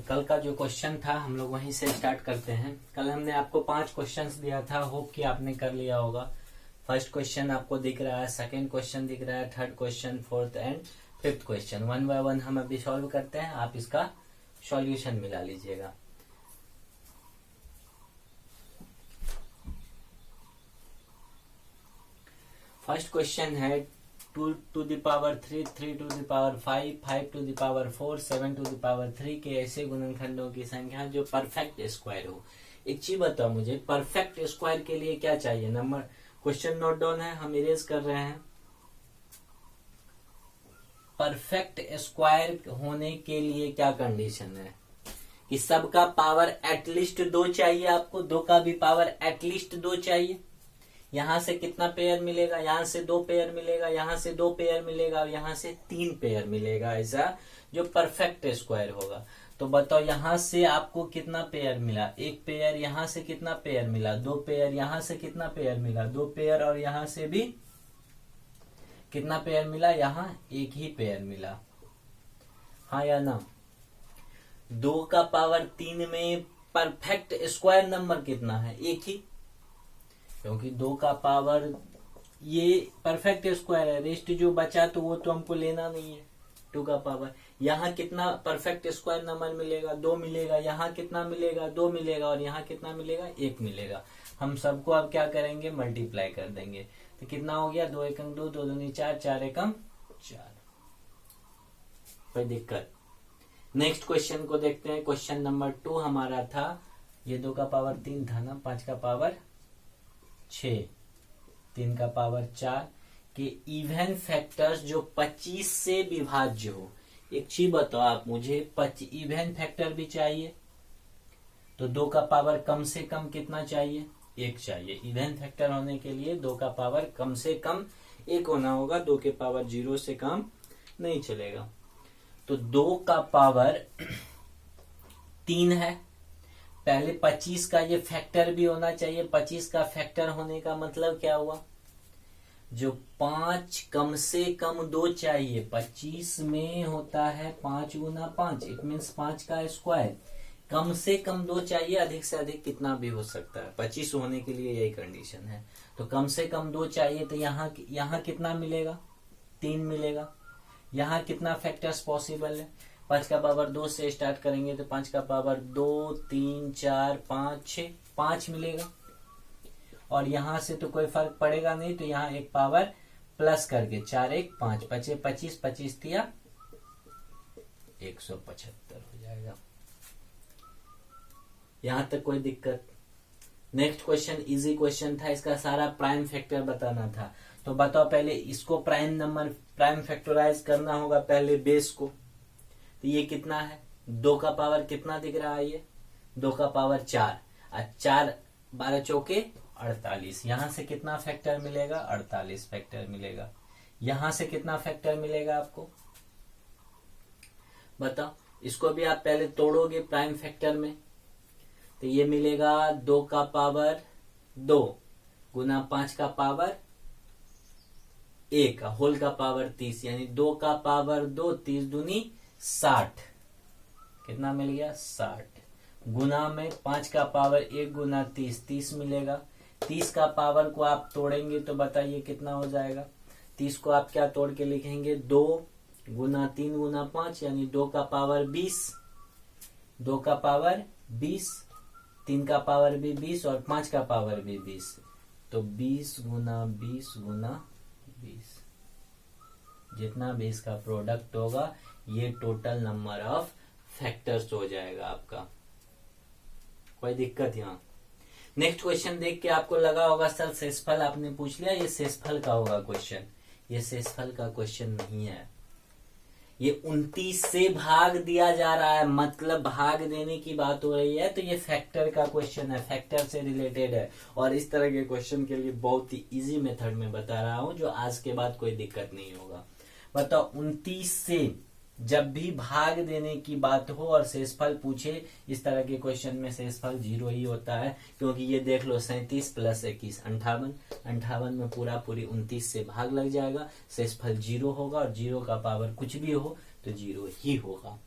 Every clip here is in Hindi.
कल का जो क्वेश्चन था हम लोग वहीं से स्टार्ट करते हैं। कल हमने आपको 5 क्वेश्चंस दिया था, होप कि आपने कर लिया होगा। फर्स्ट क्वेश्चन आपको दिख रहा है, सेकंड क्वेश्चन दिख रहा है, third question, fourth and fifth question. One by one हम अभी सॉल्व करते हैं, आप इसका सॉल्यूशन मिला लीजिएगा। फर्स्ट क्वेश्चन है 2 to the power 3, 3 to the power 5, 5 to the power 4, 7 to the power 3 के ऐसे गुणनखंडों की संख्या जो परफेक्ट स्क्वायर हो। एक चीज बताओ मुझे, परफेक्ट स्क्वायर के लिए क्या चाहिए? नंबर क्वेश्चन नोट डाउन है, हम इरेज कर रहे हैं। परफेक्ट स्क्वायर होने के लिए क्या कंडीशन है कि सबका पावर एटलीस्ट 2 चाहिए, आपको 2 का भी पावर एटलीस्ट 2 चाहिए। यहां से कितना पेयर मिलेगा? यहां से 2 पेयर मिलेगा, यहां से 2 पेयर मिलेगा और यहां से 3 पेयर मिलेगा, ऐसा जो परफेक्ट स्क्वायर होगा। तो बताओ यहां से आपको कितना पेयर मिला? 1 पेयर। यहां से कितना पेयर मिला? 2 पेयर। यहां से कितना पेयर मिला? 2 पेयर। और यहां से भी कितना पेयर मिला? यहां 1 ही पेयर मिला, हाँ या ना? 2 का पावर 3 में परफेक्ट स्क्वायर नंबर कितना है? 1 ही, क्योंकि 2 का पावर ये परफेक्ट स्क्वायर है। रेस्ट जो बचा तो वो तो हमको लेना नहीं है। 2 का पावर यहाँ कितना परफेक्ट स्क्वायर नंबर मिलेगा? 2 मिलेगा। यहाँ कितना मिलेगा? 2 मिलेगा। और यहाँ कितना मिलेगा? 1 मिलेगा। हम सबको अब क्या करेंगे? मल्टीप्लाई कर देंगे। तो कितना हो गया? 2 एकम 2, 2 दूनी 4, 4 एकम 4। कोई दिक्कत? नेक्स्ट क्वेश्चन को देखते हैं। क्वेश्चन नंबर 2 हमारा था, ये 2 का पावर 3 था ना, 5 का पावर 6, 3 का पावर 4 के इवन फैक्टर्स जो 25 से विभाज्य हो। एक चीज बताओ आप मुझे, इवन फैक्टर भी चाहिए तो 2 का पावर कम से कम कितना चाहिए? 1 चाहिए। इवन फैक्टर होने के लिए 2 का पावर कम से कम 1 होना होगा। 2 के पावर 0 से कम नहीं चलेगा। तो 2 का पावर 3 है। पहले 25 का ये फैक्टर भी होना चाहिए। 25 का फैक्टर होने का मतलब क्या हुआ? जो 5 कम से कम 2 चाहिए। 25 में होता है 5 गुना 5, इट मीन्स 5 का स्क्वायर। कम से कम 2 चाहिए, अधिक से अधिक कितना भी हो सकता है। 25 होने के लिए यही कंडीशन है। तो कम से कम 2 चाहिए। तो यहाँ कितना मिलेगा? 3 मिलेगा। यहाँ कितना फैक्टर्स पॉसिबल है? 5 का पावर 2 से स्टार्ट करेंगे तो 5 का पावर 2, 3, 4, 5, 6, 5 मिलेगा। और यहां से तो कोई फर्क पड़ेगा नहीं, तो यहाँ एक पावर प्लस करके 4, 1, 5, 25, 25, 25 दिया 175 हो जाएगा। यहां तक कोई दिक्कत? नेक्स्ट क्वेश्चन इजी क्वेश्चन था, इसका सारा प्राइम फैक्टर बताना था। तो बताओ पहले इसको प्राइम फैक्टराइज करना होगा पहले बेस को। तो ये कितना है? 2 का पावर कितना दिख रहा है? ये 2 का पावर 4, 4 12 चौके 48। यहां से कितना फैक्टर मिलेगा? 48 फैक्टर मिलेगा। यहां से कितना फैक्टर मिलेगा आपको बताओ? इसको भी आप पहले तोड़ोगे प्राइम फैक्टर में, तो ये मिलेगा 2 का पावर 2 गुना 5 का पावर 1 होल का पावर 30, यानी 2 का पावर 2, 30 दूनी 60। कितना मिल गया? 60 गुना में 5 का पावर 1 गुना 30, 30 मिलेगा। 30 का पावर को आप तोड़ेंगे तो बताइए कितना हो जाएगा? 30 को आप क्या तोड़ के लिखेंगे? 2 गुना 3 गुना 5, यानी 2 का पावर 20, 2 का पावर 20, 3 का पावर भी 20 और 5 का पावर भी 20। तो 20 गुना 20 गुना 20, जितना भी इसका प्रोडक्ट होगा ये टोटल नंबर ऑफ फैक्टर्स हो जाएगा आपका। कोई दिक्कत? यहाँ नेक्स्ट क्वेश्चन देख के आपको लगा होगा सर शेषफल आपने पूछ लिया, ये शेषफल का होगा क्वेश्चन। ये शेषफल का क्वेश्चन नहीं है, ये 29 से भाग दिया जा रहा है, मतलब भाग देने की बात हो रही है। तो ये फैक्टर का क्वेश्चन है, फैक्टर से रिलेटेड है। और इस तरह के क्वेश्चन के लिए बहुत ही इजी मेथड में बता रहा हूं, जो आज के बाद कोई दिक्कत नहीं होगा। बताओ 29 से जब भी भाग देने की बात हो और शेषफल पूछे, इस तरह के क्वेश्चन में शेषफल 0 ही होता है। क्योंकि ये देख लो 37 प्लस 21 58, 58 में पूरी 29 से भाग लग जाएगा, शेषफल 0 होगा। और 0 का पावर कुछ भी हो तो 0 ही होगा।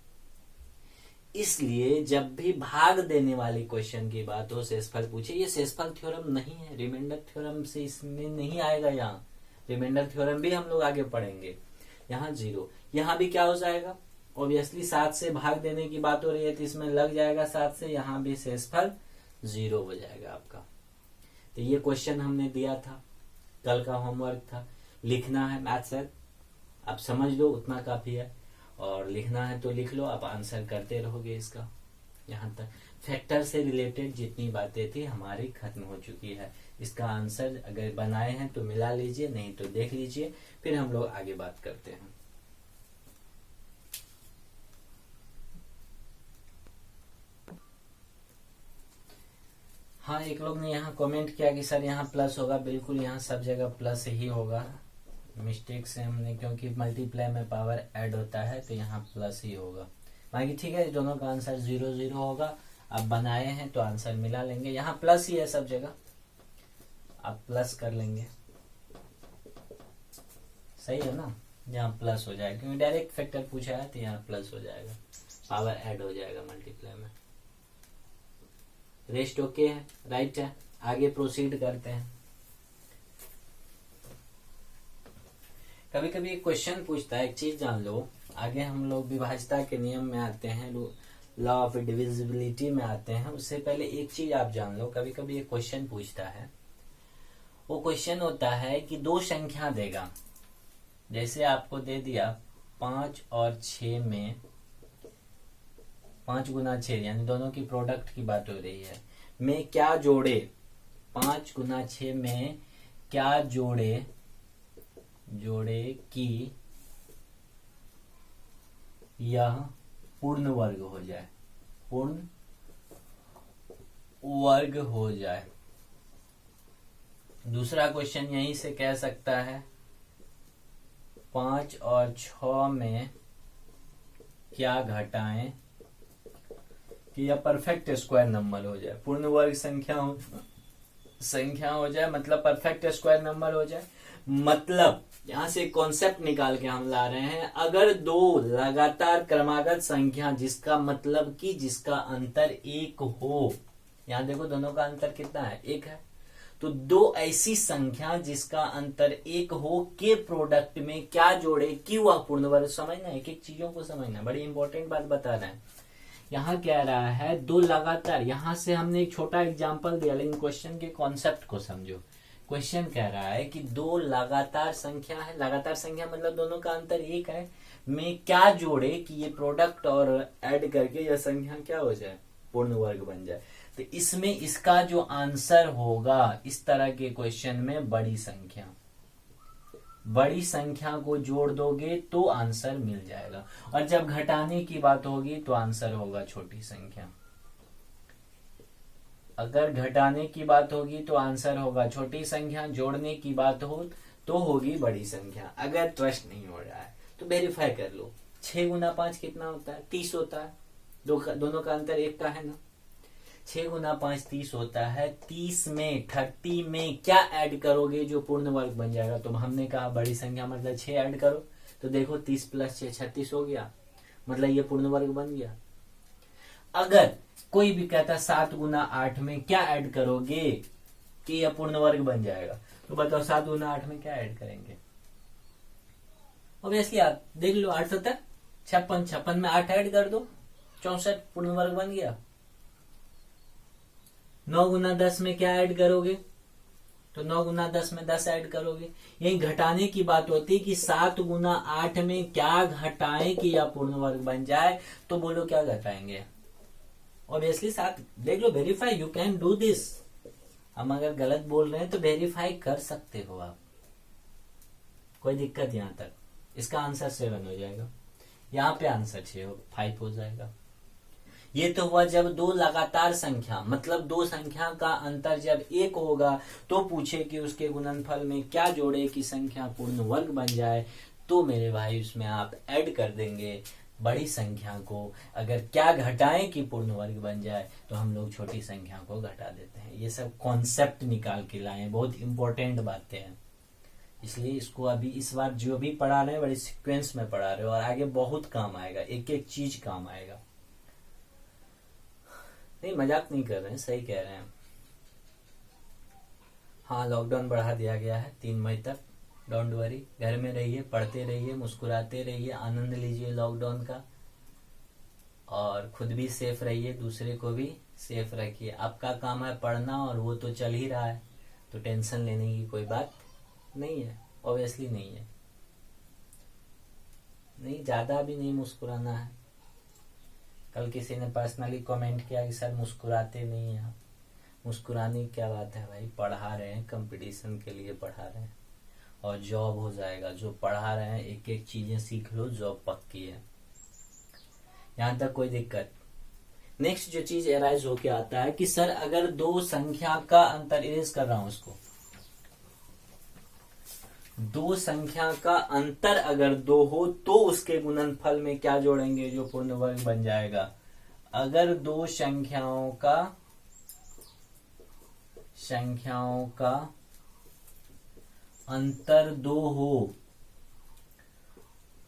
इसलिए जब भी भाग देने वाले क्वेश्चन की बात हो, शेषफल पूछे, ये शेषफल थ्योरम नहीं है, रिमाइंडर थ्योरम से इसमें नहीं आएगा। यहाँ रिमाइंडर थ्योरम भी हम लोग आगे पढ़ेंगे। यहाँ 0, यहाँ भी क्या हो जाएगा, ऑब्वियसली 7 से भाग देने की बात हो रही है तो इसमें लग जाएगा 7 से, यहाँ भी शेषफल 0 हो जाएगा आपका। तो ये क्वेश्चन हमने दिया था, कल का होमवर्क था, लिखना है मैथ्स है, आप समझ लो उतना काफी है, और लिखना है तो लिख लो, आप आंसर करते रहोगे इसका। यहाँ तक फैक्टर से रिलेटेड जितनी बातें थी हमारी खत्म हो चुकी है। इसका आंसर अगर बनाए हैं तो मिला लीजिए, नहीं तो देख लीजिए, फिर हम लोग आगे बात करते हैं। हाँ, एक लोग ने यहाँ कमेंट किया कि सर यहाँ प्लस होगा, बिल्कुल यहाँ सब जगह प्लस ही होगा, मिस्टेक से हमने, क्योंकि मल्टीप्लाई में पावर ऐड होता है तो यहाँ प्लस ही होगा। बाकी ठीक है, दोनों का आंसर 0 0 होगा। आप बनाए हैं तो आंसर मिला लेंगे, यहाँ प्लस ही है सब जगह, आप प्लस कर लेंगे, सही है ना। यहाँ प्लस हो जाएगा क्योंकि डायरेक्ट फैक्टर पूछा है तो यहाँ प्लस हो जाएगा, पावर ऐड हो जाएगा मल्टीप्लाई में। रेस्ट ओके है, राइट है। आगे प्रोसीड करते हैं। कभी कभी एक क्वेश्चन पूछता है, एक चीज जान लो, आगे हम लोग विभाज्यता के नियम में आते हैं, लॉ ऑफ डिविजिबिलिटी में आते हैं, उससे पहले एक चीज आप जान लो। कभी कभी एक क्वेश्चन पूछता है, वो क्वेश्चन होता है कि 2 संख्या देगा, जैसे आपको दे दिया 5 और 6 में 5 गुना 6, यानी दोनों की प्रोडक्ट की बात हो रही है, में क्या जोड़े, 5 गुना 6 में क्या जोड़े कि यह पूर्ण वर्ग हो जाए, पूर्ण वर्ग हो जाए। दूसरा क्वेश्चन यहीं से कह सकता है, 5 और 6 में क्या घटाएं कि यह परफेक्ट स्क्वायर नंबर हो जाए, पूर्ण वर्ग संख्या हो जाए, मतलब परफेक्ट स्क्वायर नंबर हो जाए। मतलब यहां से कॉन्सेप्ट निकाल के हम ला रहे हैं, अगर 2 लगातार क्रमागत संख्या, जिसका मतलब कि जिसका अंतर 1 हो, यहां देखो दोनों का अंतर कितना है, 1 है, तो 2 ऐसी संख्या जिसका अंतर 1 हो के प्रोडक्ट में क्या जोड़े कि वह पूर्ण वर्ग। समझना, एक एक चीजों को समझना, बड़ी इंपॉर्टेंट बात बता रहे हैं। यहाँ कह रहा है 2 लगातार, यहां से हमने एक छोटा एग्जांपल दिया, लेकिन क्वेश्चन के कॉन्सेप्ट को समझो। क्वेश्चन कह रहा है कि 2 लगातार संख्या है, लगातार संख्या मतलब दोनों का अंतर 1 है, में क्या जोड़े कि ये प्रोडक्ट और ऐड करके यह संख्या क्या हो जाए, पूर्ण वर्ग बन जाए। तो इसमें इसका जो आंसर होगा इस तरह के क्वेश्चन में, बड़ी संख्या को जोड़ दोगे तो आंसर मिल जाएगा, और जब घटाने की बात होगी तो आंसर होगा छोटी संख्या। अगर घटाने की बात होगी तो आंसर होगा छोटी संख्या, जोड़ने की बात हो तो होगी बड़ी संख्या। अगर ट्रस्ट नहीं हो रहा है तो वेरीफाई कर लो, 6 गुना 5 कितना होता है, 30 होता है, दोनों का अंतर 1 का है ना, 6 गुना 5 30 होता है। 30 में 30 में क्या ऐड करोगे जो पूर्ण वर्ग बन जाएगा, तो हमने कहा बड़ी संख्या मतलब 6 ऐड करो, तो देखो 30 प्लस 6 36 हो गया, मतलब ये पूर्ण वर्ग बन गया। अगर कोई भी कहता 7 गुना 8 में क्या ऐड करोगे कि यह पूर्ण वर्ग बन जाएगा, तो बताओ 7 गुना 8 में क्या ऐड करेंगे। ऑब्वियसली आप देख लो, 8 7 56, 56 में 8 ऐड कर दो, 64 पूर्ण वर्ग बन गया। 9 गुना 10 में क्या ऐड करोगे, तो 9 गुना 10 में 10 ऐड करोगे। यही घटाने की बात होती है कि 7 गुना 8 में क्या घटाएं कि यह पूर्ण वर्ग बन जाए, तो बोलो क्या घटाएंगे। ऑब्वियसली 7 देख लो, verify, you can do this. हम अगर गलत बोल रहे हैं तो वेरीफाई कर सकते हो आप, कोई दिक्कत यहां तक। इसका आंसर 7 हो जाएगा, यहाँ पे आंसर 5 हो जाएगा। ये तो हुआ जब 2 लगातार संख्या, मतलब 2 संख्या का अंतर जब 1 होगा तो पूछे कि उसके गुणनफल में क्या जोड़े कि संख्या पूर्ण वर्ग बन जाए, तो मेरे भाई उसमें आप ऐड कर देंगे बड़ी संख्या को। अगर क्या घटाएं कि पूर्ण वर्ग बन जाए, तो हम लोग छोटी संख्या को घटा देते हैं। ये सब कॉन्सेप्ट निकाल के लाए, बहुत इंपॉर्टेंट बातें हैं, इसलिए इसको अभी इस बार जो भी पढ़ा रहे हैं बड़ी सीक्वेंस में पढ़ा रहे हो, और आगे बहुत काम आएगा, एक एक चीज काम आएगा। नहीं, मजाक नहीं कर रहे हैं, सही कह रहे हैं। हाँ, लॉकडाउन बढ़ा दिया गया है 3 मई तक। डोंट वरी, घर में रहिए, पढ़ते रहिए, मुस्कुराते रहिए, आनंद लीजिए लॉकडाउन का, और खुद भी सेफ रहिए, दूसरे को भी सेफ रखिए। आपका काम है पढ़ना और वो तो चल ही रहा है, तो टेंशन लेने की कोई बात नहीं है, ऑब्वियसली नहीं है। नहीं, ज्यादा भी नहीं मुस्कुराना है। कल किसी ने पर्सनली कमेंट किया कि सर मुस्कुराते नहीं हैं आप। मुस्कुराने की क्या बात है भाई, पढ़ा रहे हैं, कंपटीशन के लिए पढ़ा रहे हैं, और जॉब हो जाएगा। जो पढ़ा रहे हैं एक एक चीजें सीख लो, जॉब पक्की है, यहाँ तक कोई दिक्कत। नेक्स्ट जो चीज एराइज होके आता है कि सर अगर दो संख्या का अंतर, इरेज कर रहा हूं उसको, दो संख्या का अंतर अगर 2 हो तो उसके गुणनफल में क्या जोड़ेंगे जो पूर्ण वर्ग बन जाएगा। अगर दो संख्याओं का अंतर 2 हो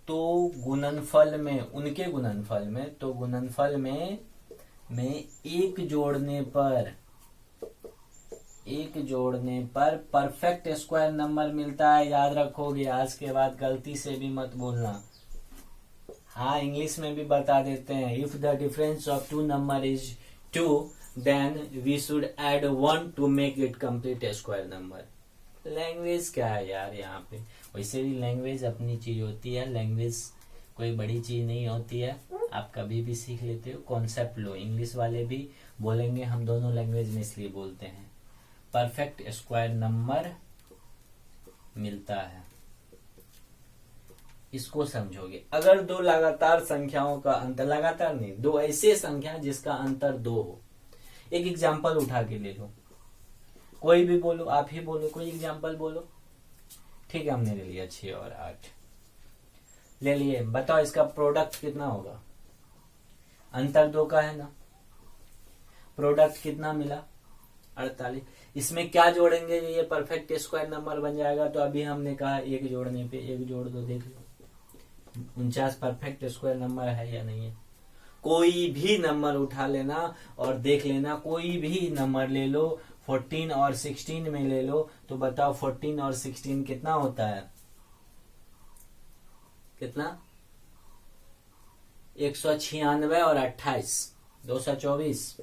तो गुणनफल में, उनके गुणनफल में, तो गुणनफल में एक जोड़ने पर परफेक्ट स्क्वायर नंबर मिलता है। याद रखोगे, आज के बाद गलती से भी मत बोलना। हाँ, इंग्लिश में भी बता देते हैं, if the difference of 2 number is 2 then we should add 1 to make it complete square number. Language क्या है यार यहाँ पे, वैसे भी लैंग्वेज अपनी चीज होती है, लैंग्वेज कोई बड़ी चीज नहीं होती है, आप कभी भी सीख लेते हो। कॉन्सेप्ट लो, इंग्लिश वाले भी बोलेंगे, हम दोनों लैंग्वेज में इसलिए बोलते हैं। परफेक्ट स्क्वायर नंबर मिलता है, इसको समझोगे। अगर दो लगातार संख्याओं का अंतर, लगातार नहीं, दो ऐसे संख्या जिसका अंतर 2 हो। एक एग्जाम्पल उठा के ले लो, कोई भी बोलो, आप ही बोलो, कोई एग्जाम्पल बोलो। ठीक है, हमने ले लिया 6 और 8 ले लिए। बताओ इसका प्रोडक्ट कितना होगा, अंतर 2 का है ना, प्रोडक्ट कितना मिला 48। इसमें क्या जोड़ेंगे ये परफेक्ट स्क्वायर नंबर बन जाएगा। तो अभी हमने कहा 1 जोड़ने पे 1 जोड़ दो, देख लो 49 परफेक्ट स्क्वायर नंबर है या नहीं है। कोई भी नंबर उठा लेना और देख लेना, कोई भी नंबर ले लो, 14 और 16 में ले लो, तो बताओ 14 और 16 कितना होता है, कितना, 196 और 28 224।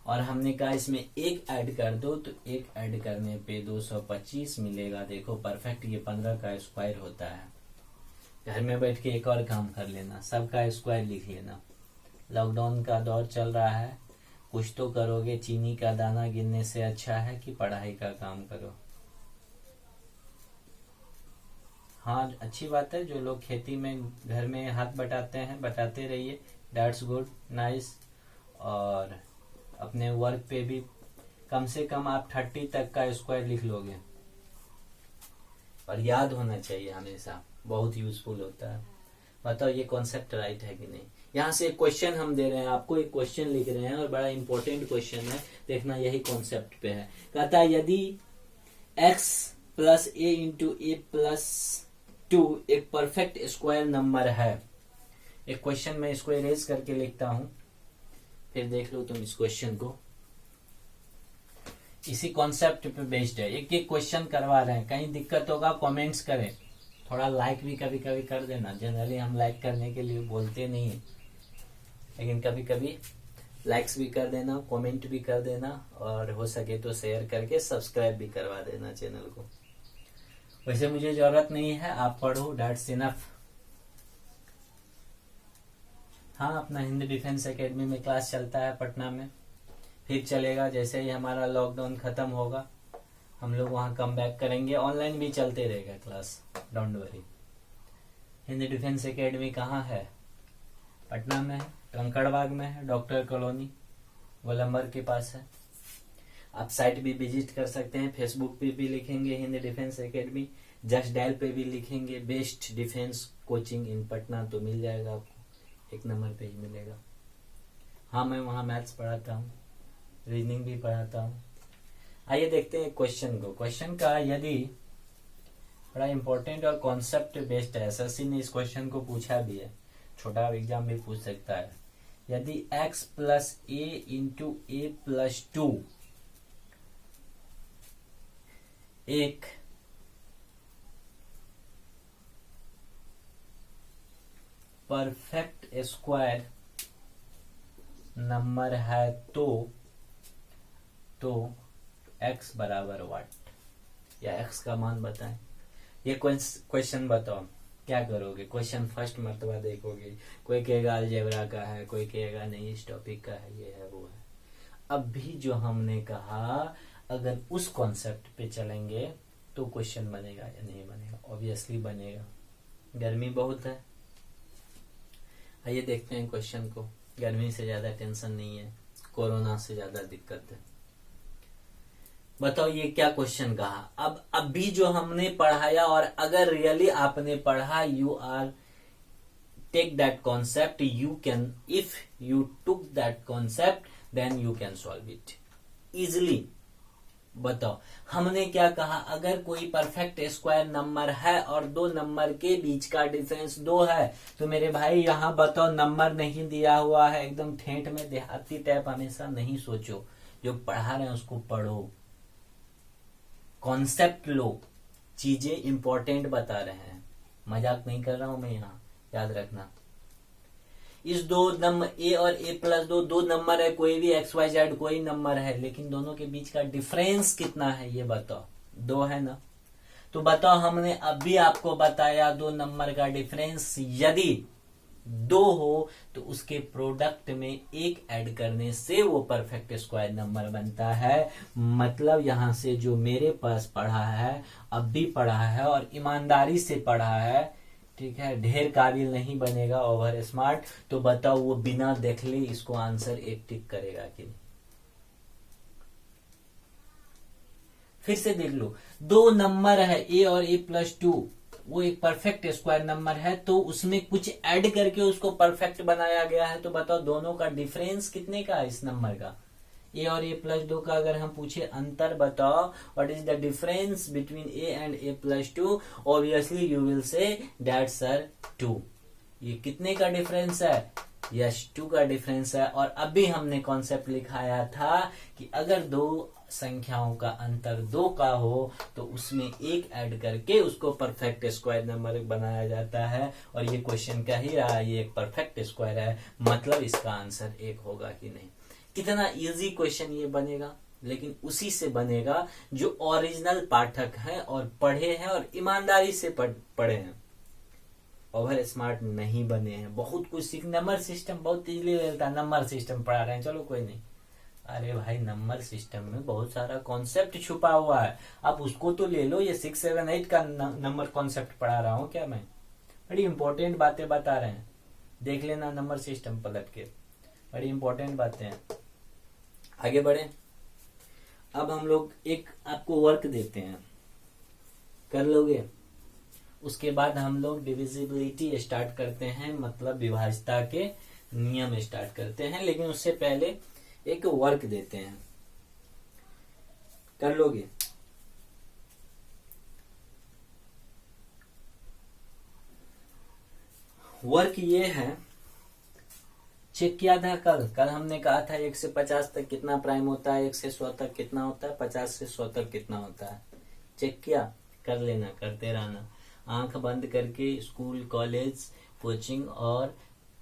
और हमने कहा इसमें 1 ऐड कर दो, तो 1 ऐड करने पे 225 मिलेगा। देखो परफेक्ट, ये 15 का स्क्वायर होता है। घर में बैठ के एक और काम कर लेना, सबका स्क्वायर लिख लेना। लॉकडाउन का दौर चल रहा है, कुछ तो करोगे, चीनी का दाना गिनने से अच्छा है कि पढ़ाई का काम करो। हाँ, अच्छी बात है, जो लोग खेती में घर में हाथ बटाते हैं, बटाते रहिए, दैट्स गुड, नाइस। और अपने वर्क पे भी कम से कम आप 30 तक का स्क्वायर लिख लोगे, और याद होना चाहिए हमेशा, बहुत यूजफुल होता है। बताओ ये कॉन्सेप्ट राइट है कि नहीं। यहाँ से एक क्वेश्चन हम दे रहे हैं आपको, एक क्वेश्चन लिख रहे हैं और बड़ा इंपॉर्टेंट क्वेश्चन है, देखना यही कॉन्सेप्ट पे है। कहता है यदि x प्लस ए इंटू ए प्लस 2 एक परफेक्ट स्क्वायर नंबर है। एक क्वेश्चन मैं इसको इरेज करके लिखता हूं, फिर देख लो तुम इस क्वेश्चन को। इसी कॉन्सेप्ट पे बेस्ड है, एक एक क्वेश्चन करवा रहे हैं। कहीं दिक्कत होगा कमेंट्स करें, थोड़ा लाइक भी कभी कभी कर देना। जनरली हम लाइक करने के लिए बोलते नहीं है, लेकिन कभी कभी लाइक्स भी कर देना, कमेंट भी कर देना, और हो सके तो शेयर करके सब्सक्राइब भी करवा देना चैनल को। वैसे मुझे जरूरत नहीं है, आप पढ़ो, दैट्स इनफ। हाँ, अपना हिंदी डिफेंस एकेडमी में क्लास चलता है पटना में, फिर चलेगा जैसे ही हमारा लॉकडाउन खत्म होगा, हम लोग वहां कम बैक करेंगे। ऑनलाइन भी चलते रहेगा class, don't worry. Hindi defence academy कहाँ है, पटना में है, कंकड़बाग में है, डॉक्टर कॉलोनी गोलंबर के पास है। आप साइट भी विजिट कर सकते हैं, फेसबुक पे भी लिखेंगे Hindi defence academy, just dial पे भी लिखेंगे बेस्ट डिफेंस कोचिंग इन पटना, तो मिल जाएगा आपको, 1 नंबर पे ही मिलेगा। हाँ, मैं वहाँ मैथ्स पढ़ाता हूँ, रीजनिंग भी पढ़ाता हूँ। आइए देखते हैं क्वेश्चन को। क्वेश्चन का यदि बड़ा इंपॉर्टेंट और कॉन्सेप्ट बेस्ड है, एसएससी ने इस क्वेश्चन को पूछा भी है, छोटा एग्जाम भी पूछ सकता है। यदि x प्लस ए इंटू ए प्लस 2 एक परफेक्ट स्क्वायर नंबर है तो x बराबर व्हाट, या x का मान बताएं। ये क्वेश्चन बताओ क्या करोगे। क्वेश्चन फर्स्ट मर्तबा देखोगे, कोई कहेगा अलजेब्रा का है, कोई कहेगा नहीं इस टॉपिक का है, ये है वो है। अब भी जो हमने कहा अगर उस कॉन्सेप्ट पे चलेंगे तो क्वेश्चन बनेगा या नहीं बनेगा? ऑब्वियसली बनेगा। गर्मी बहुत है, आइए देखते हैं क्वेश्चन को। गर्मी से ज्यादा टेंशन नहीं है, कोरोना से ज्यादा दिक्कत है। बताओ ये क्या क्वेश्चन कहा। अब भी जो हमने पढ़ाया, और अगर रियली आपने पढ़ा, you are take that concept, you can, if you took that concept then you can solve it easily. बताओ हमने क्या कहा, अगर कोई परफेक्ट स्क्वायर नंबर है और दो नंबर के बीच का डिफरेंस 2 है, तो मेरे भाई यहां बताओ नंबर नहीं दिया हुआ है, एकदम ठेठ में देहाती टाइप हमेशा नहीं सोचो, जो पढ़ा रहे हैं उसको पढ़ो, कॉन्सेप्ट लो, चीजें इंपॉर्टेंट बता रहे हैं, मजाक नहीं कर रहा हूं मैं यहाँ, याद रखना। इस दो नंबर ए और ए प्लस 2 दो नंबर है, कोई भी एक्स वाई जेड कोई नंबर है, लेकिन दोनों के बीच का डिफरेंस कितना है ये बताओ। 2 है ना, तो बताओ हमने अभी आपको बताया दो नंबर का डिफरेंस यदि 2 हो तो उसके प्रोडक्ट में 1 ऐड करने से वो परफेक्ट स्क्वायर नंबर बनता है। मतलब यहां से जो मेरे पास पढ़ा है, अब भी पढ़ा है और ईमानदारी से पढ़ा है, ठीक है, ढेर काबिल नहीं बनेगा, ओवर स्मार्ट, तो बताओ वो बिना देख ले इसको आंसर 1 टिक करेगा कि नहीं? फिर से देख लो, 2 नंबर है ए और ए प्लस 2, वो एक परफेक्ट स्क्वायर नंबर है, तो उसमें कुछ ऐड करके उसको परफेक्ट बनाया गया है। तो बताओ दोनों का डिफरेंस कितने का है इस नंबर का? ए और ए प्लस 2 का अगर हम पूछे अंतर बताओ, what is the difference between A and A plus 2, obviously you will say that sir 2। ये कितने का डिफरेंस है? यस 2 का डिफरेंस है। और अभी हमने कॉन्सेप्ट लिखाया था कि अगर दो संख्याओं का अंतर 2 का हो तो उसमें 1 ऐड करके उसको परफेक्ट स्क्वायर नंबर बनाया जाता है। और ये क्वेश्चन कह ही रहा है ये एक परफेक्ट स्क्वायर है, मतलब इसका आंसर 1 होगा कि नहीं। कितना इजी क्वेश्चन ये बनेगा, लेकिन उसी से बनेगा जो ओरिजिनल पाठक हैं और पढ़े हैं और ईमानदारी से पढ़े हैं, ओवर स्मार्ट नहीं बने हैं। बहुत कुछ सीख, नंबर सिस्टम बहुत इजीली रहता है, नंबर सिस्टम पढ़ा रहे हैं, चलो कोई नहीं। अरे भाई नंबर सिस्टम में बहुत सारा कॉन्सेप्ट छुपा हुआ है, आप उसको तो ले लो। ये 6, 7, 8 का नंबर कॉन्सेप्ट पढ़ा रहा हूँ क्या मैं? बड़ी इंपॉर्टेंट बातें बता रहे हैं, देख लेना नंबर सिस्टम पलट के, बड़ी इंपॉर्टेंट बातें हैं। आगे बढ़े, अब हम लोग एक आपको वर्क देते हैं, कर लोगे? उसके बाद हम लोग डिविजिबिलिटी स्टार्ट करते हैं, मतलब विभाज्यता के नियम स्टार्ट करते हैं, लेकिन उससे पहले एक वर्क देते हैं, कर लोगे? वर्क ये है, चेक किया था कल हमने कहा था 1 से 50 तक कितना प्राइम होता है, 1 से 100 तक कितना होता है, 50 से 100 तक कितना होता है। चेक किया? कर लेना, करते रहना, आंख बंद करके। स्कूल, कॉलेज, कोचिंग और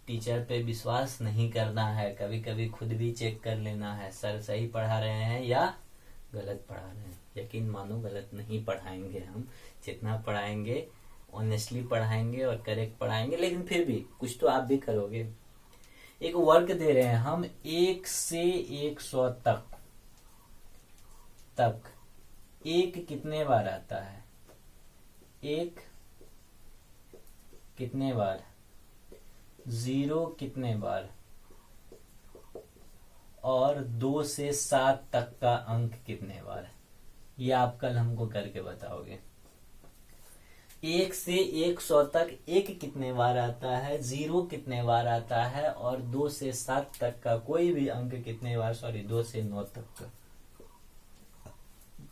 टीचर पे विश्वास नहीं करना है, कभी कभी खुद भी चेक कर लेना है, सर सही पढ़ा रहे हैं या गलत पढ़ा रहे हैं। यकीन मानो गलत नहीं पढ़ाएंगे हम, जितना पढ़ाएंगे ऑनेस्टली पढ़ाएंगे और करेक्ट पढ़ाएंगे, लेकिन फिर भी कुछ तो आप भी करोगे। एक वर्क दे रहे हैं हम, 1 से 100 तक 1 कितने बार आता है? 1 कितने बार? 0 कितने बार? और 2 से 7 तक का अंक कितने बार? ये आप कल हमको करके बताओगे। 1 से 100 तक 1 कितने बार आता है, 0 कितने बार आता है, और 2 से 7 तक का कोई भी अंक कितने बार, 2 से 9 तक का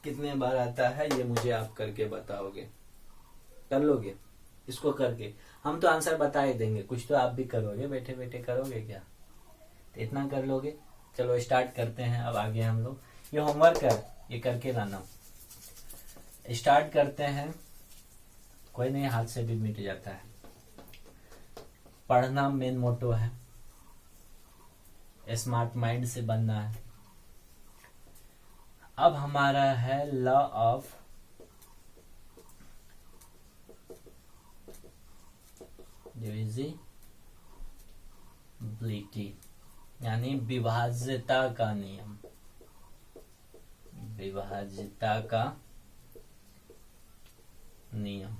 कितने बार आता है, ये मुझे आप करके बताओगे। कर लोगे? इसको करके हम तो आंसर बता ही देंगे, कुछ तो आप भी करोगे, बैठे बैठे करोगे क्या? इतना कर लोगे। चलो स्टार्ट करते हैं अब आगे हम लोग। ये होमवर्क है, ये करके लाना। स्टार्ट करते हैं। कोई नहीं, हाथ से भी मिट जाता है। पढ़ना मेन मोटो है, स्मार्ट माइंड से बनना है। अब हमारा है लॉ ऑफ डिविजिबिलिटी, यानी विभाज्यता का नियम। विभाज्यता का नियम।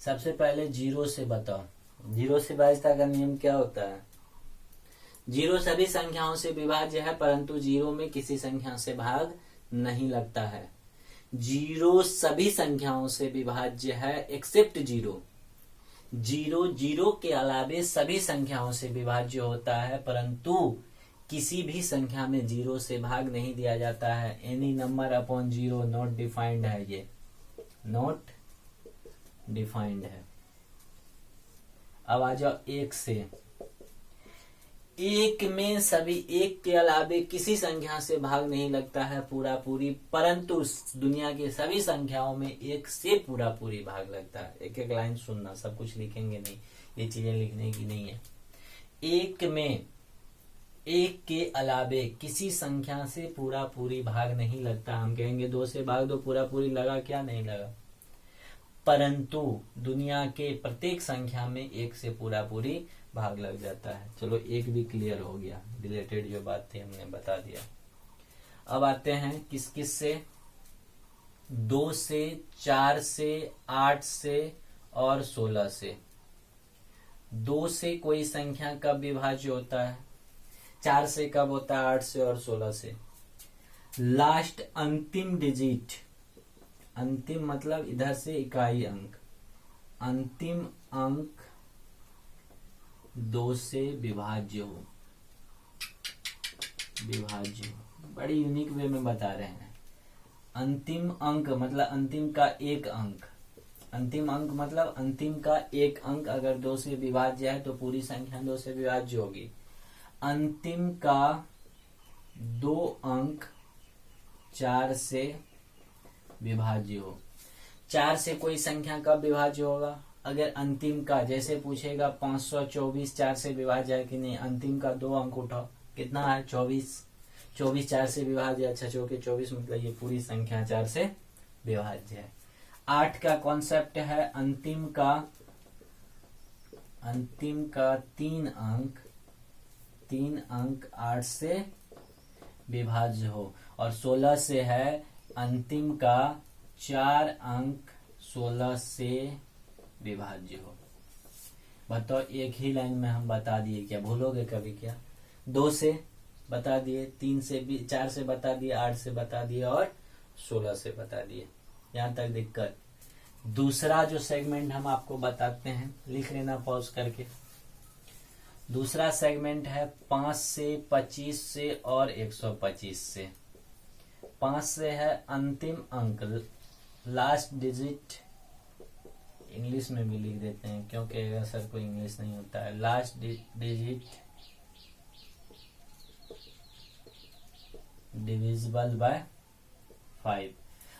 सबसे पहले जीरो से बताओ, जीरो से विभाज्यता का नियम क्या होता है? जीरो सभी संख्याओं से विभाज्य है, परंतु जीरो में किसी संख्या से भाग नहीं लगता है। जीरो सभी संख्याओं से विभाज्य है एक्सेप्ट जीरो। जीरो जीरो के अलावे सभी संख्याओं से विभाज्य होता है, परंतु किसी भी संख्या में जीरो से भाग नहीं दिया जाता है। Any number upon zero not defined है, ये नॉट डिफाइंड है। अब आ जाओ एक से। एक में सभी, एक के अलावे किसी संख्या से भाग नहीं लगता है पूरा पूरी, परंतु दुनिया के सभी संख्याओं में एक से पूरा पूरी भाग लगता है। एक एक लाइन सुनना, सब कुछ लिखेंगे नहीं, ये चीजें लिखने की नहीं है। एक में एक के अलावे किसी संख्या से पूरा पूरी भाग नहीं लगता। हम कहेंगे दो से भाग दो, पूरा पूरी लगा क्या? नहीं लगा। परंतु दुनिया के प्रत्येक संख्या में एक से पूरा पूरी भाग लग जाता है। चलो एक भी क्लियर हो गया, रिलेटेड जो बात थी हमने बता दिया। अब आते हैं किस किस से? 2 से, 4 से, 8 से और 16 से। 2 से कोई संख्या कब विभाज्य होता है? 4 से कब होता है? 8 से और 16 से। लास्ट अंतिम डिजिट, अंतिम मतलब इधर से इकाई अंक, अंतिम अंक 2 से विभाज्य हो, विभाज्य हो। बड़ी यूनिक वे में बता रहे हैं। अंतिम अंक मतलब अंतिम का एक अंक, अंतिम अंक मतलब अंतिम का एक अंक अगर 2 से विभाज्य है तो पूरी संख्या 2 से विभाज्य होगी। अंतिम का 2 अंक 4 से विभाज्य हो। 4 से कोई संख्या कब विभाज्य होगा? अगर अंतिम का, जैसे पूछेगा 524 4 से विभाज्य है कि नहीं, अंतिम का 2 अंक उठाओ, कितना है? 24। 24 4 से विभाज्य, अच्छा चौके 24 मतलब ये पूरी संख्या 4 से विभाज्य है। 8 का कॉन्सेप्ट है अंतिम का 3 अंक 8 से विभाज्य हो। और 16 से है अंतिम का 4 अंक 16 से विभाज्य हो। बताओ, एक ही लाइन में हम बता दिए, क्या भूलोगे कभी? क्या 2 से बता दिए, 3 से भी, 4 से बता दिए, 8 से बता दिए और 16 से बता दिए। यहां तक दिक्कत। दूसरा जो सेगमेंट हम आपको बताते हैं, लिख लेना पॉज करके। दूसरा सेगमेंट है 5 से, 25 से और 125 से। 5 से है अंतिम अंक, लास्ट डिजिट, इंग्लिश में भी लिख देते हैं क्योंकि अगर सर को इंग्लिश नहीं होता है। Last digit divisible by 5।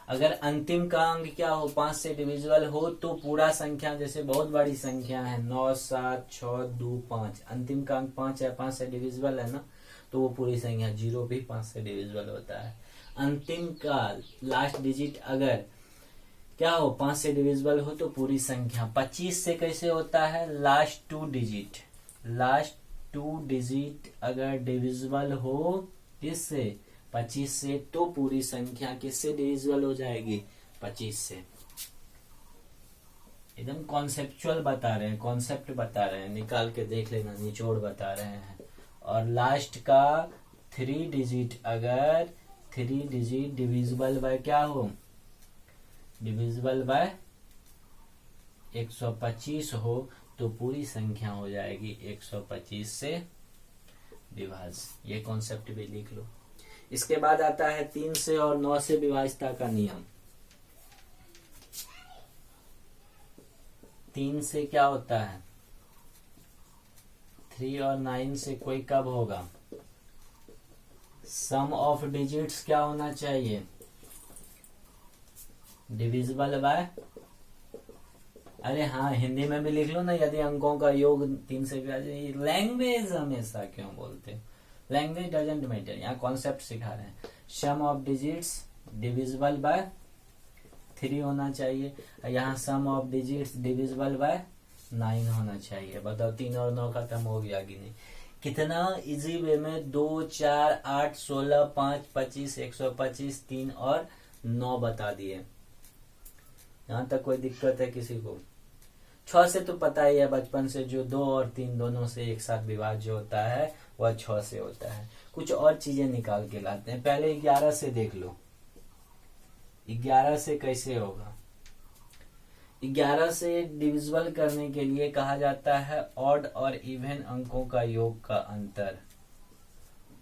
अगर अंतिम का अंक क्या हो? 5 से डिविजिबल हो तो पूरा संख्या, जैसे बहुत बड़ी संख्या है 9 7 6 2 5, अंतिम का अंक 5 है, 5 से डिविजिबल है ना, तो वो पूरी संख्या। 0 भी 5 से डिविजिबल होता है। अंतिम का लास्ट डिजिट अगर क्या हो? 5 से डिविजिबल हो तो पूरी संख्या। 25 से कैसे होता है? लास्ट 2 डिजिट, लास्ट 2 डिजिट अगर डिविजिबल हो किससे? 25 से, तो पूरी संख्या किससे डिविजिबल हो जाएगी? 25 से। एकदम कॉन्सेप्चुअल बता रहे हैं, कॉन्सेप्ट बता रहे हैं, निकाल के देख लेना, निचोड़ बता रहे हैं। और लास्ट का 3 डिजिट अगर 3 डिजिट डिविजिबल बाय क्या हो? डिविजिबल बाय 125 हो तो पूरी संख्या हो जाएगी 125 से विभाज्य। ये कॉन्सेप्ट भी लिख लो। इसके बाद आता है 3 से और 9 से विभाज्यता का नियम। 3 से क्या होता है? 3 और 9 से कोई कब होगा? सम ऑफ डिजिट्स क्या होना चाहिए, डिविजिबल बाय, अरे हाँ हिंदी में भी लिख लो ना, यदि अंकों का योग 3 से विभाजित। लैंग्वेज हमेशा क्यों बोलते हो, लैंग्वेज डजेंट मैटर, यहाँ कॉन्सेप्ट सिखा रहे हैं। सम ऑफ डिजिट्स डिविजिबल बाय 3 होना चाहिए, यहाँ सम ऑफ डिजिट्स डिविजिबल बाय 9 होना चाहिए। बताओ 3 और 9 खत्म हो गया कि नहीं। कितना इजी वे में 2 4 8 16 5 25 125 3 और 9 बता दिए। यहाँ तक कोई दिक्कत है किसी को? 6 से तो पता ही है बचपन से, जो 2 और 3 दोनों से एक साथ विभाज्य होता है वह 6 से होता है। कुछ और चीजें निकाल के लाते हैं। पहले 11 से देख लो, 11 से कैसे होगा। 11 से डिविजिबल करने के लिए कहा जाता है ऑड और इवन अंकों का योग का अंतर।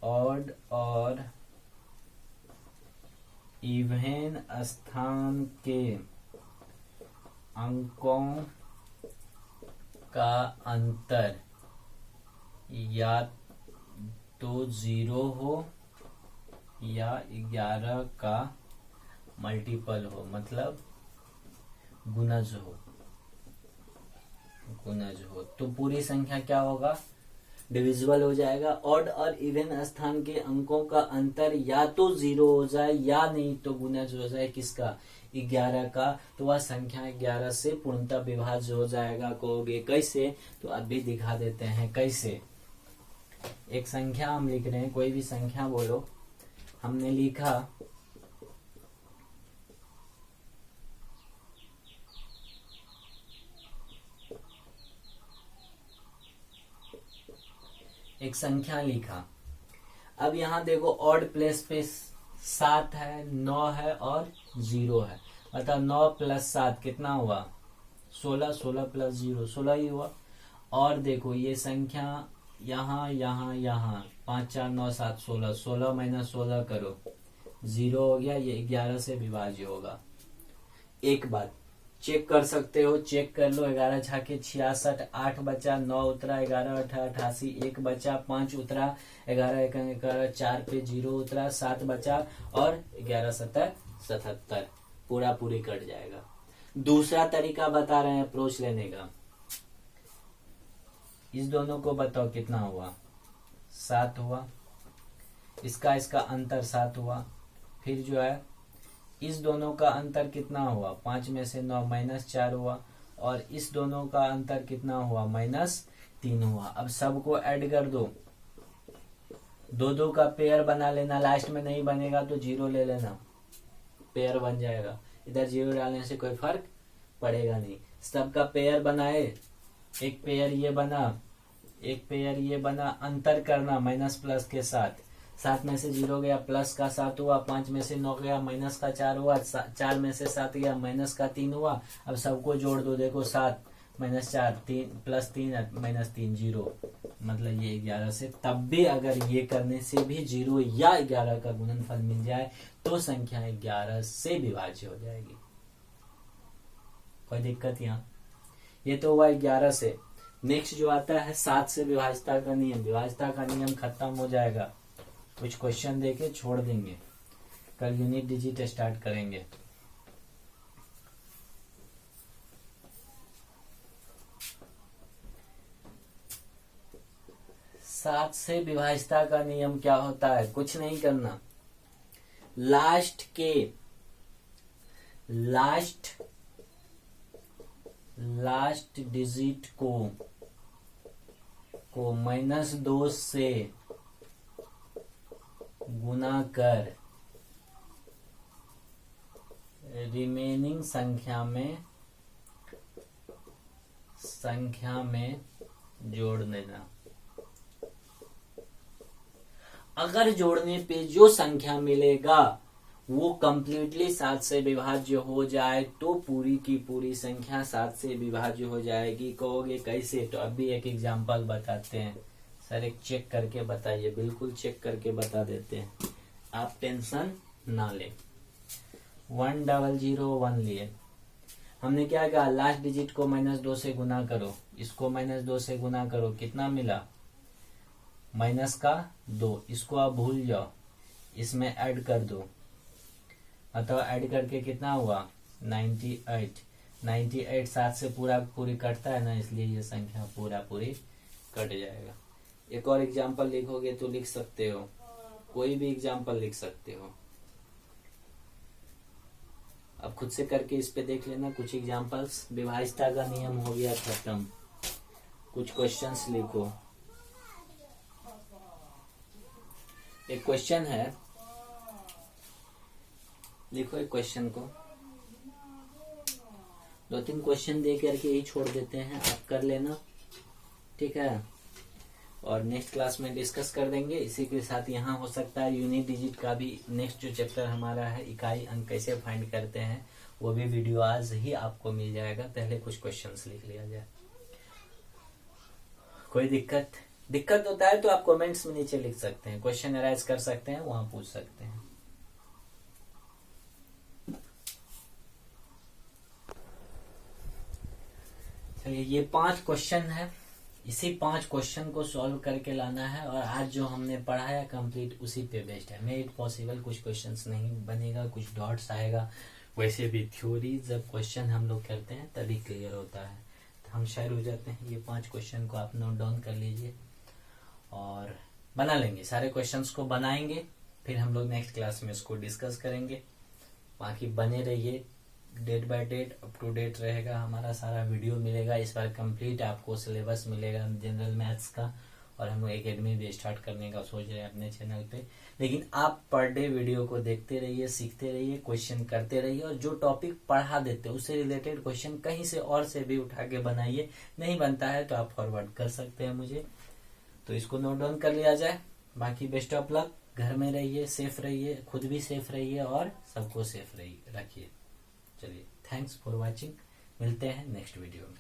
ऑड और इवन स्थान के अंकों का अंतर या तो 0 हो या 11 का मल्टीपल हो, मतलब गुणज हो। गुणज हो तो पूरी संख्या क्या होगा, डिविजिबल हो जाएगा। ऑड और इवन स्थान के अंकों का अंतर या तो 0 हो जाए या नहीं तो गुणज हो जाए किसका, 11 का। तो वह संख्या 11 से पूर्णतः विभाज्य हो जाएगा। कहोगे कैसे, तो अभी दिखा देते हैं कैसे। एक संख्या हम लिख रहे हैं, कोई भी संख्या बोलो। हमने लिखा एक संख्या लिखा। अब यहाँ देखो ऑड प्लेस पे 7 है, 9 है और 0 है। मतलब 9 प्लस 7 कितना हुआ, 16, 16 प्लस 0 16 ही हुआ। और देखो ये संख्या यहाँ यहाँ यहाँ 5 4 9 7 16, 16 माइनस 16 करो 0 हो गया। ये 11 से विभाज्य होगा। एक बात चेक कर सकते हो, चेक कर लो। 11 छाके 66, 8 बचा, 9 उतरा, 11 8 88, 1 बचा, 5 उतरा, 11 1 11, 4 पे 0 उतरा, 7 बचा और 11 7 77, पूरा पूरी कट जाएगा। दूसरा तरीका बता रहे हैं अप्रोच लेने का। इस दोनों को बताओ कितना हुआ, 7 हुआ। इसका इसका अंतर 7 हुआ। फिर जो है इस दोनों का अंतर कितना हुआ, 5 में से 9 -4 हुआ। और इस दोनों का अंतर कितना हुआ, -3 हुआ। अब सबको ऐड कर दो, 2 का पेयर बना लेना। लास्ट में नहीं बनेगा तो 0 ले लेना, पेयर बन जाएगा। इधर 0 डालने से कोई फर्क पड़ेगा नहीं। सबका पेयर बनाए, एक पेयर ये बना, एक पेयर ये बना। अंतर करना माइनस प्लस के साथ। 7 में से 0 गया, प्लस का 7 हुआ। 5 में से 9 गया, माइनस का 4 हुआ। 4 में से 7 गया, माइनस का 3 हुआ। अब सबको जोड़ दो, देखो 7 -4 3 +3 -3 0, मतलब ये 11 से। तब भी अगर ये करने से भी 0 या 11 का गुणनफल मिल जाए तो संख्या 11 से विभाज्य हो जाएगी। कोई दिक्कत यहाँ? ये तो हुआ 11 से। नेक्स्ट जो आता है 7 से विभाज्यता का नियम। विभाज्यता का नियम खत्म हो जाएगा, कुछ क्वेश्चन देके छोड़ देंगे। कल यूनिट डिजिट स्टार्ट करेंगे। सात से विभाज्यता का नियम क्या होता है, कुछ नहीं करना। लास्ट डिजिट को -2 से गुना कर रिमेनिंग संख्या में जोड़ देना। अगर जोड़ने पे जो संख्या मिलेगा वो कंप्लीटली 7 से विभाज्य हो जाए तो पूरी की पूरी संख्या 7 से विभाज्य हो जाएगी। कहोगे कैसे, तो अभी एक एग्जांपल बताते हैं। सर एक चेक करके बताइए। बिल्कुल चेक करके बता देते हैं, आप टेंशन ना ले। 1001 लिए हमने क्या कहा, लास्ट डिजिट को -2 से गुना करो। इसको -2 से गुना करो, कितना मिला, -2। इसको आप भूल जाओ, इसमें ऐड कर दो, अथवा ऐड करके कितना हुआ 98। 98 7 से पूरा पूरी कटता है ना, इसलिए ये संख्या पूरा पूरी कट जाएगा। एक और एग्जाम्पल लिखोगे तो लिख सकते हो, कोई भी एग्जाम्पल लिख सकते हो। अब खुद से करके इस पे देख लेना कुछ एग्जाम्पल्स। विभाज्यता का नियम हो गया खत्म, कुछ क्वेश्चंस लिखो। एक क्वेश्चन है, लिखो एक क्वेश्चन को, 2-3 क्वेश्चन दे करके ही छोड़ देते हैं, आप कर लेना, ठीक है। और नेक्स्ट क्लास में डिस्कस कर देंगे। इसी के साथ यहाँ हो सकता है यूनिट डिजिट का भी नेक्स्ट जो चैप्टर हमारा है, इकाई अंक कैसे फाइंड करते हैं, वो भी वीडियो आज ही आपको मिल जाएगा। पहले कुछ क्वेश्चंस लिख लिया जाए। कोई दिक्कत होता है तो आप कमेंट्स में नीचे लिख सकते हैं, क्वेश्चन अराइज कर सकते हैं, वहां पूछ सकते हैं। चलिए, ये 5 क्वेश्चन है, इसी 5 क्वेश्चन को सॉल्व करके लाना है। और आज जो हमने पढ़ाया कंप्लीट उसी पे बेस्ड है। मेड पॉसिबल कुछ क्वेश्चंस नहीं बनेगा, कुछ डॉट्स आएगा। वैसे भी थ्योरी जब क्वेश्चन हम लोग करते हैं तभी क्लियर होता है, तो हम शायर हो जाते हैं। ये 5 क्वेश्चन को आप नोट डाउन कर लीजिए और बना लेंगे, सारे क्वेश्चंस को बनाएंगे, फिर हम लोग नेक्स्ट क्लास में इसको डिस्कस करेंगे। बाकी बने रहिए, date by date up to date रहेगा हमारा, सारा वीडियो मिलेगा। इस बार कंप्लीट आपको सिलेबस मिलेगा जनरल मैथ्स का, और हम लोग एकेडमी भी स्टार्ट करने का सोच रहे हैं अपने चैनल पे। लेकिन आप पर डे वीडियो को देखते रहिए, सीखते रहिए, क्वेश्चन करते रहिए, और जो टॉपिक पढ़ा देते हैं उससे रिलेटेड क्वेश्चन कहीं से और से भी उठा के बनाइए। नहीं बनता है तो आप फॉरवर्ड कर सकते हैं मुझे, तो इसको नोट डाउन कर लिया जाए। बाकी बेस्ट ऑफ लक, घर में रहिए, सेफ रहिए, खुद भी सेफ रहिए और सबको सेफ रखिए। चलिए, थैंक्स फॉर वॉचिंग, मिलते हैं नेक्स्ट वीडियो में।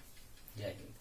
जय हिंद।